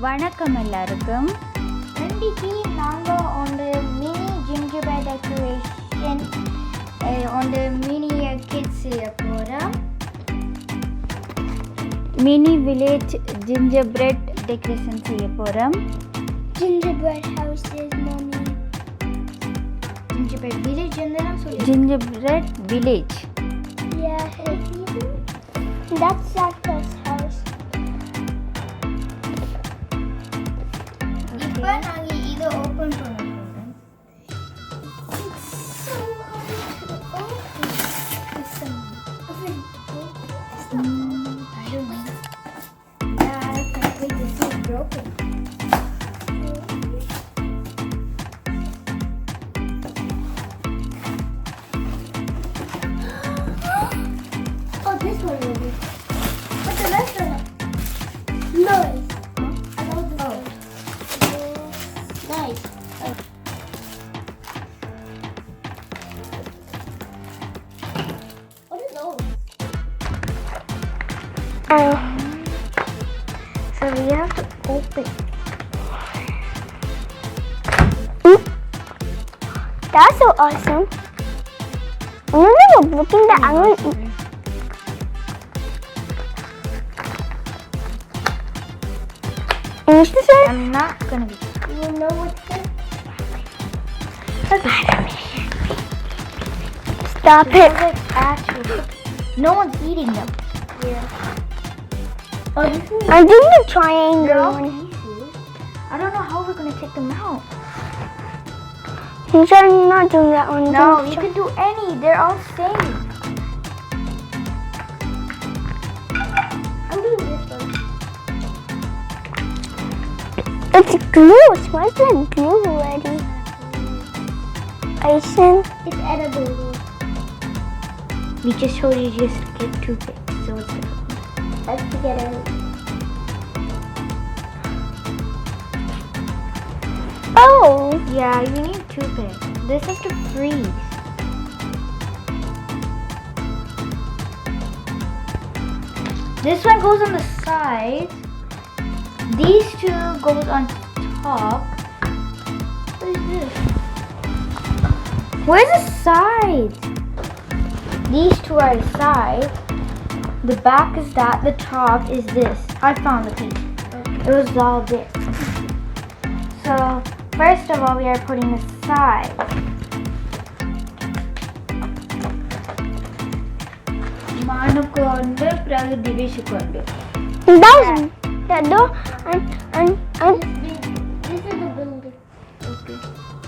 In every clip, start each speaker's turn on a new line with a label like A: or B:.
A: வணக்கம் எல்லாருக்கும்.
B: இன்னைக்கு நாங்கள் on the mini gingerbread decoration on the mini kids செய்ய போகிறோம்.
A: மினி வில்லேஜ் ஜிஞ்சர்பிரெட் டெக்கரேஷன் செய்ய போகிறோம்.
B: Gingerbread houses, mommy. Gingerbread village என்னதான் சொல்லி?
A: Gingerbread village.
B: Yeah, that's Santa's house. இப்போ நாங்கள் இதை ஓப்பன் பண்ண போகிறோம். It's so hard to open. It's I don't know. Yeah, I can't wait to see it broken. Oh, this one will be. But the rest of them. Noise. I love this one. Nice. What is those? So we have to open.
C: That's so awesome. I'm looking that I'm going to eat.
A: I'm not gonna be.
B: You know what's good?
C: Stop it.
A: Actually, no one's eating them.
B: Yeah. Oh, this is
C: I'm doing the triangle one.
B: pieces.
A: I don't know how we're gonna take them out.
C: You said I'm not doing that one.
A: No, you can do any. They're all safe.
B: I'm doing this one.
C: It's glue. Why is that glue already? Icing.
B: It's edible.
A: We just told you just get toothpick, so it's good.
B: Let's get it.
C: Oh.
A: Yeah, you need toothpick. This has to freeze. This one goes on the side. These two goes on top. What is this? Where's the side? These two are the side. The back is that. The top is this. I found the piece. It was all there. So first of all, we are putting the side. Manukondu pragu divisukondu.
C: That door and
B: This is the building. Okay.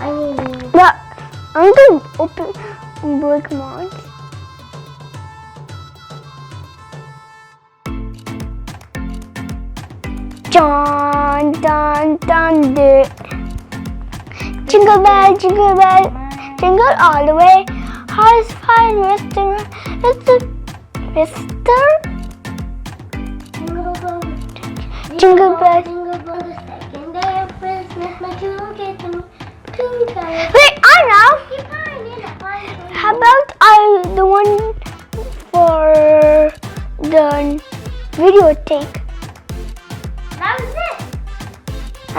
B: I mean,
C: I'm going to open brick mods. Dun dun dun dun. Jingle bell, jingle all the way. Horse fine, Mister, Jingle bell.
B: Jingle bell, the second day of Christmas, my children get to me.
C: Wait, I know. How about the one for the video take?
B: That was it.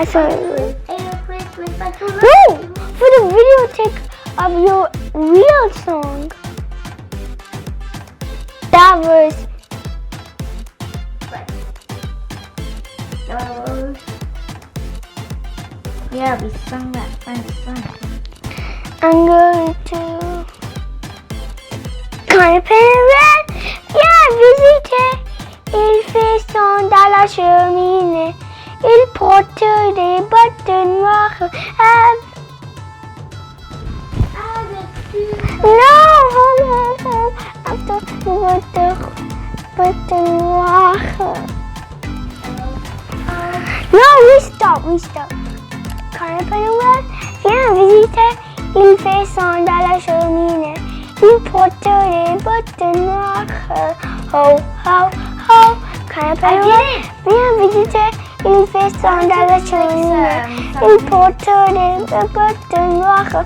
C: I saw it.
B: Christmas, my children.
C: No, for the video take of your real song. That was
A: Yeah, we sung that first song.
C: I'm going to Red. Yeah, visite il feston dalla cheminée. Il porte des bottes noires. No, hold on. After the bottes noires. No, we stop. Red. Viens visiter il feston dalla cheminée. Il porte des bottes noires. Ho, ho, ho. Red. Viens visiter il feston dalla cheminée. Il porte des bottes noires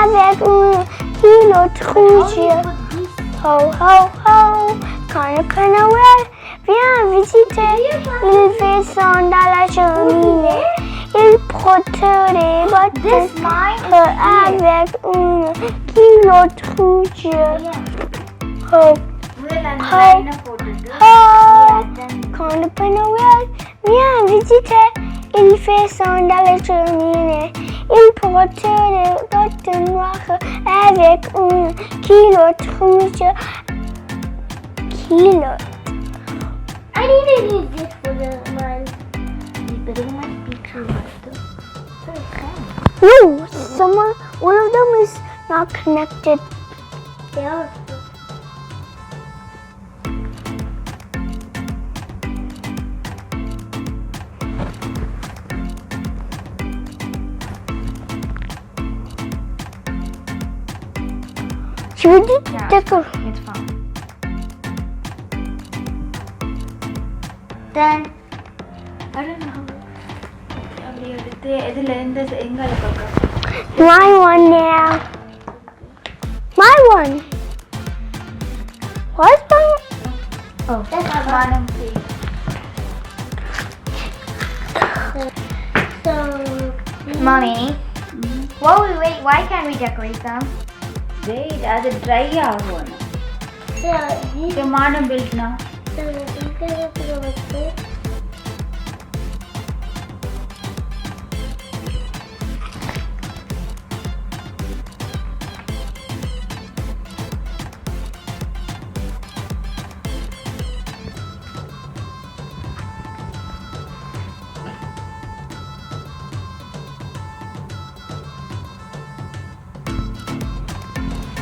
C: avec une culotte rouge. Ho, ho, ho. Red. viens visiter. Il fait son dans la cheminée. Il porte des bottes
A: This mine is
C: avec une kilo Oh,
A: Will and
C: Hi.
A: Lina போட்டுட்டு
C: oh,
A: then
C: quand le Père Noël vient visiter, il fait son dans la cheminée. Il porte des bottes noires avec une kilo.
B: I need to use this for the mine.
A: but it might be true still.
C: No, one of them is not connected.
B: They are.
C: Should we do
A: Yeah,
C: decoration?
A: it's fine. Then I don't know. இதுல இந்த எங்க இருக்கு?
C: My one now. My one. What's my one?
A: Oh, that's bottom three.
B: So,
A: Mommy. Whoa, wait, why can't we decorate them?
D: Wait, அது dry ஆகும்.
B: so these
A: The modern built now.
B: so these guys have to go like this.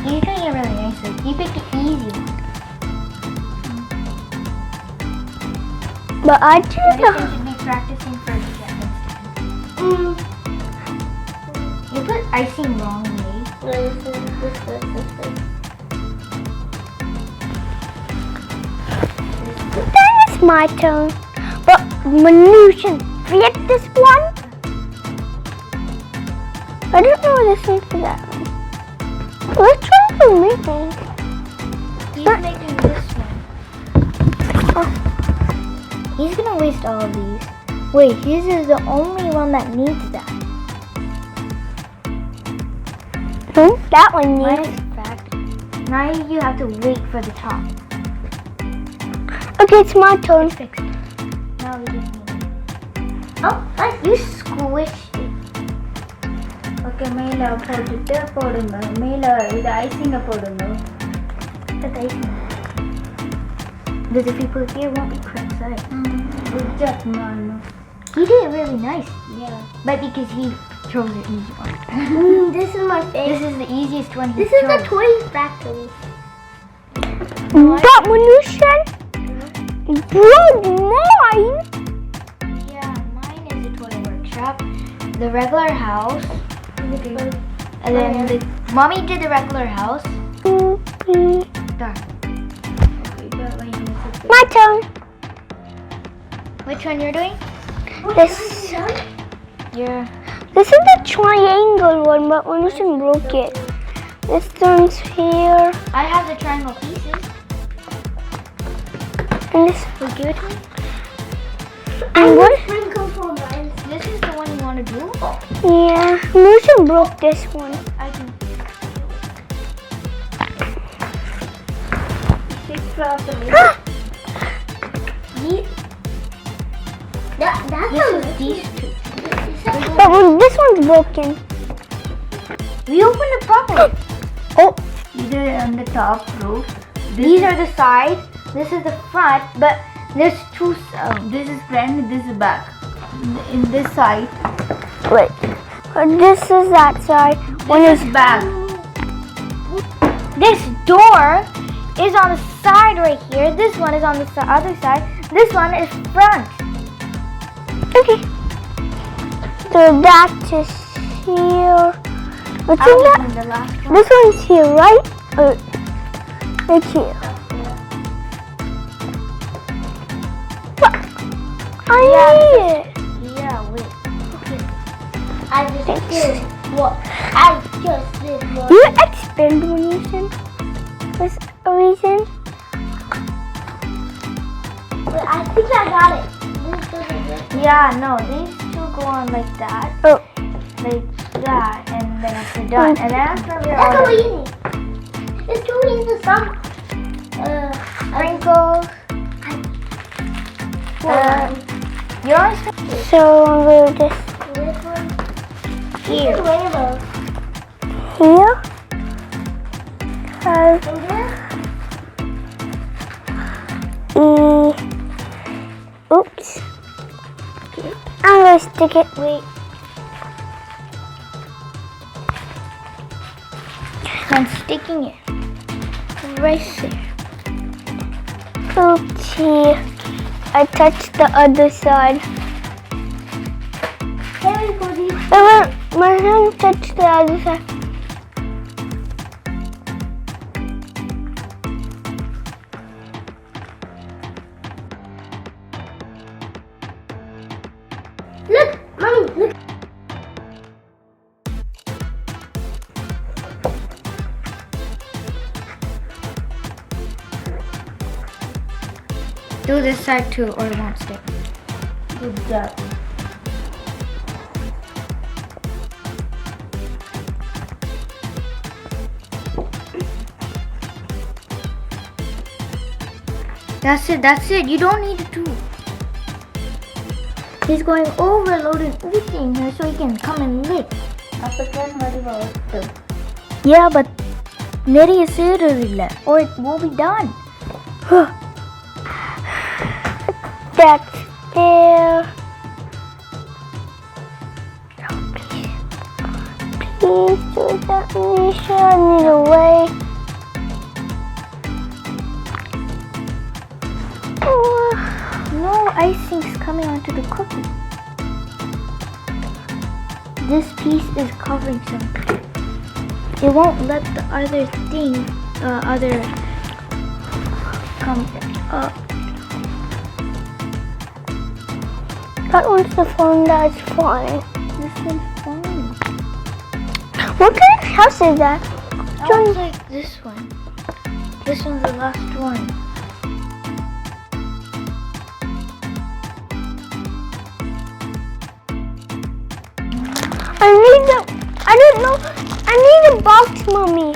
A: You're doing it really nicely. You picked an easy one.
C: But I
A: I
C: did
A: think you should be practicing first step instead. You put icing wrong way.
B: No, this way.
C: Then it's my turn. But Manusian, get this one? I don't know this one for that one. Which one are you making?
A: He's making this one.
C: Oh.
A: He's gonna waste all of these. Wait, his is the only one that needs that.
C: That one
A: Mine
C: needs.
A: is cracked. Now you have to wait for the top.
C: Okay, it's my turn.
A: It's fixed. Now we just need it. Oh, nice. You squished it. Okay, மேல போட்டுட்டு போடுங்க. மேல இது ஐசிங்க போடுங்க. That's icing. Because if you put it here, it won't be correct side. Good job, Manu. He did it really nice.
D: Yeah.
A: But because he chose the easy one.
B: This is my
A: This
B: favorite.
A: is the easiest one he
B: This is
A: chose.
B: the toy factory.
C: But Manusian, broke mine.
A: Yeah, mine is a toy workshop. The regular house. And then the mommy did the regular house. There.
D: Okay, but when you put
C: My turn.
A: Which one you're doing?
C: This
A: Yeah.
C: this is the triangle one, but Manusian broke it. This one's here,
A: I have the triangle pieces.
C: and this.
A: Will give it to me?
C: And what?
B: Sprinkle for mine.
A: This is the one you want to do?
C: Yeah, Manusian broke this one.
A: I can.
D: six drops of milk.
B: That's
A: This
B: a
A: is these two.
C: But this one's broken.
A: We opened it properly.
C: Oh,
A: Either on the top roof. These are the sides. This is the front, but there's two.
D: This is front, this is back. In this side,
C: wait. This is that side. One
D: this
C: is
D: is back.
A: This door is on the side right here. This one is on the other side. This one is front.
C: okay. So that is here. What's in
A: I'll
C: that?
A: open the last one.
C: This one's here, right? Right here. But I need it.
A: Yeah, wait.
B: I just did what I just did what
C: You expand Manusian for a reason.
B: I think I got it.
A: Yeah, no, these two go on like that.
C: Oh.
A: Like that, and then after done. And then after we're
B: That's
A: all
B: too easy. It's too easy. Some
A: sprinkles. You always
C: So I'm going to just
B: this one.
A: here.
B: Rainbow.
C: here. Have
B: And this.
C: oops. I'm going to stick it.
A: Wait. I'm sticking it right there.
C: Okay. I touched the other side.
B: Here we go.
C: My hand touched the other side.
B: Look, mommy, look.
A: Do this side too, or it won't stick. Good job. That's it. You don't need to. He's going overloading everything here so he can come and lick. Yeah, but நிறைய சேருது இல்ல, or it won't be done.
C: That's there. Please do that, Misha. I need a way.
A: No icing's coming onto the cookie. This piece is covering something. It won't let the other thing, come up.
C: That one's the phone that's fine.
A: This one's fine.
C: What kind of house is that?
A: Sounds like this one. This one's the last one.
C: I don't know. I need a box, Mommy.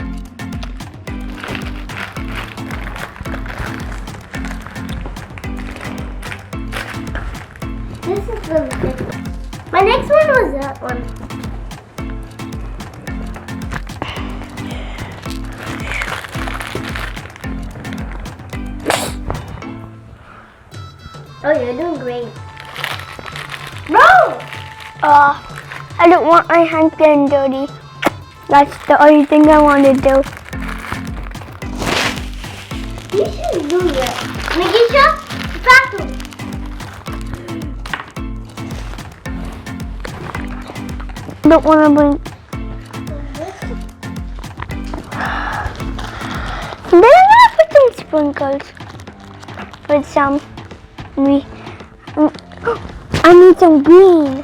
B: This is the next one. My next one was that one. Oh, you're doing great. No!
C: I don't want my hands getting dirty. That's the only thing I want to do.
B: You should do that. Nagisha, vacuum.
C: Don't want to bring. Then I'm gonna put some sprinkles with some. I need some green.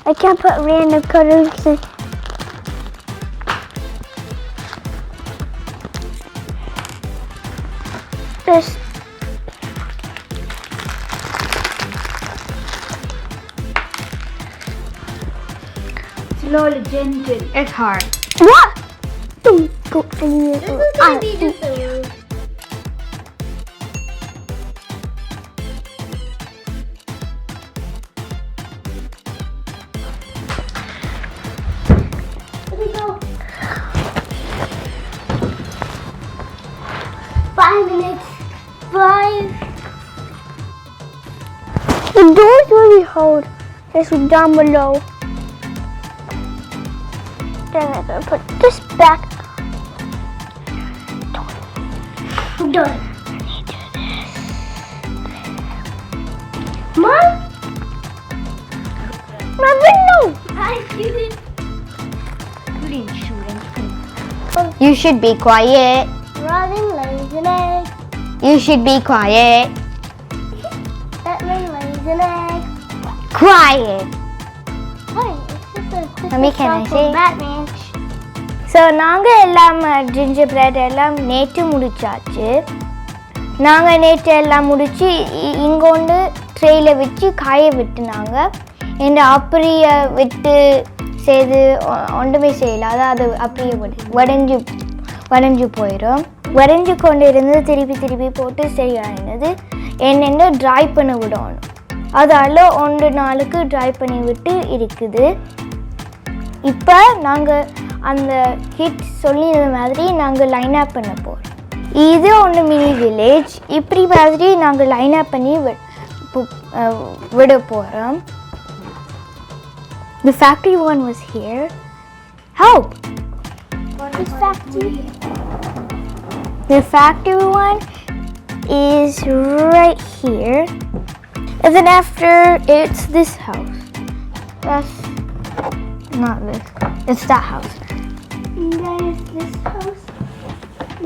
C: I can't put random colors in. This.
D: Slowly, gentle.
A: It's hard.
C: What? Don't go anywhere.
B: This is gonna be just a roof. Here we go. 5 minutes. 5.
C: The door's really hard. This is down below. Then I'm gonna put this back.
B: I'm done.
C: Let me do this.
B: Mom?
C: No.
B: I didn't.
A: You didn't shoot anything. You should be quiet.
B: Robin lays an egg.
A: You should be quiet.
B: Batman lays an egg.
A: Quiet.
B: Why? It's just a Christmas
A: Mommy, can I
B: song
A: say?
B: for Batman.
A: So நாங்கள் எல்லாம் gingerbread எல்லாம் நேற்று முடிச்சாச்சு. நாங்கள் நேற்று எல்லாம் முடித்து இங்கே ஒன்று ட்ரெயில வச்சு காய விட்டுனாங்க. என் அப்படியே விட்டு செய்து ஒன்றுமே செய்யலை. அதாவது அப்படியே வடைஞ்சு போயிடும். வடைஞ்சு கொண்டு இருந்து திருப்பி போட்டு சரியானது. என்னென்ன ட்ரை பண்ண விடணும். அதால் 1 நாளுக்கு ட்ரை பண்ணி விட்டு இருக்குது. இப்போ நாங்கள் அந்த கிட் சொல்லியிருந்த மாதிரி நாங்கள் லைன் அப் பண்ண போகிறோம். இது ஒன்று மினி வில்லேஜ். இப்படி மாதிரி நாங்கள் லைன் அப் பண்ணி விட போகிறோம். The factory one was here. Help!
C: What is factory?
A: The factory one is right here. And then after it's this house. That's not this. It's that house.
C: And then is this house.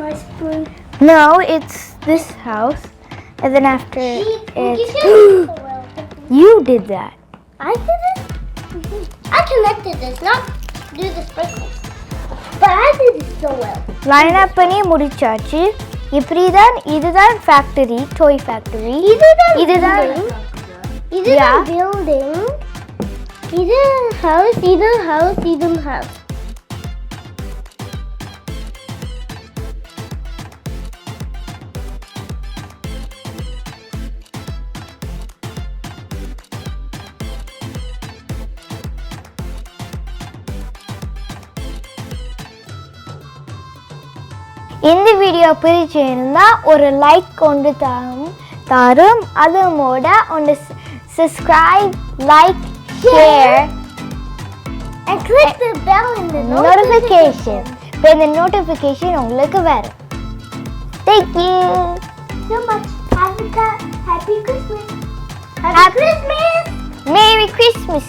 C: My spoon.
A: No, it's this house. And then after it's you did that.
C: I did it? I connected this, not do the sprinkles. But I did it so well.
A: Line up பண்ணி முடிச்சாச்சு. இப்படிதான் இதுதான் factory, டாய் factory. இதுதான்
C: building. இது house, இது house, இது house.
A: இந்த video பிடிச்சிருந்தா ஒரு லைக் கொண்டு தாரும். அதோட ஒன்று subscribe, like, share
C: And click the bell in the
A: notification. இப்போ இந்த notification உங்களுக்கு வரும். Thank you
C: so much. Happy Christmas. Happy Christmas.
A: Merry Christmas.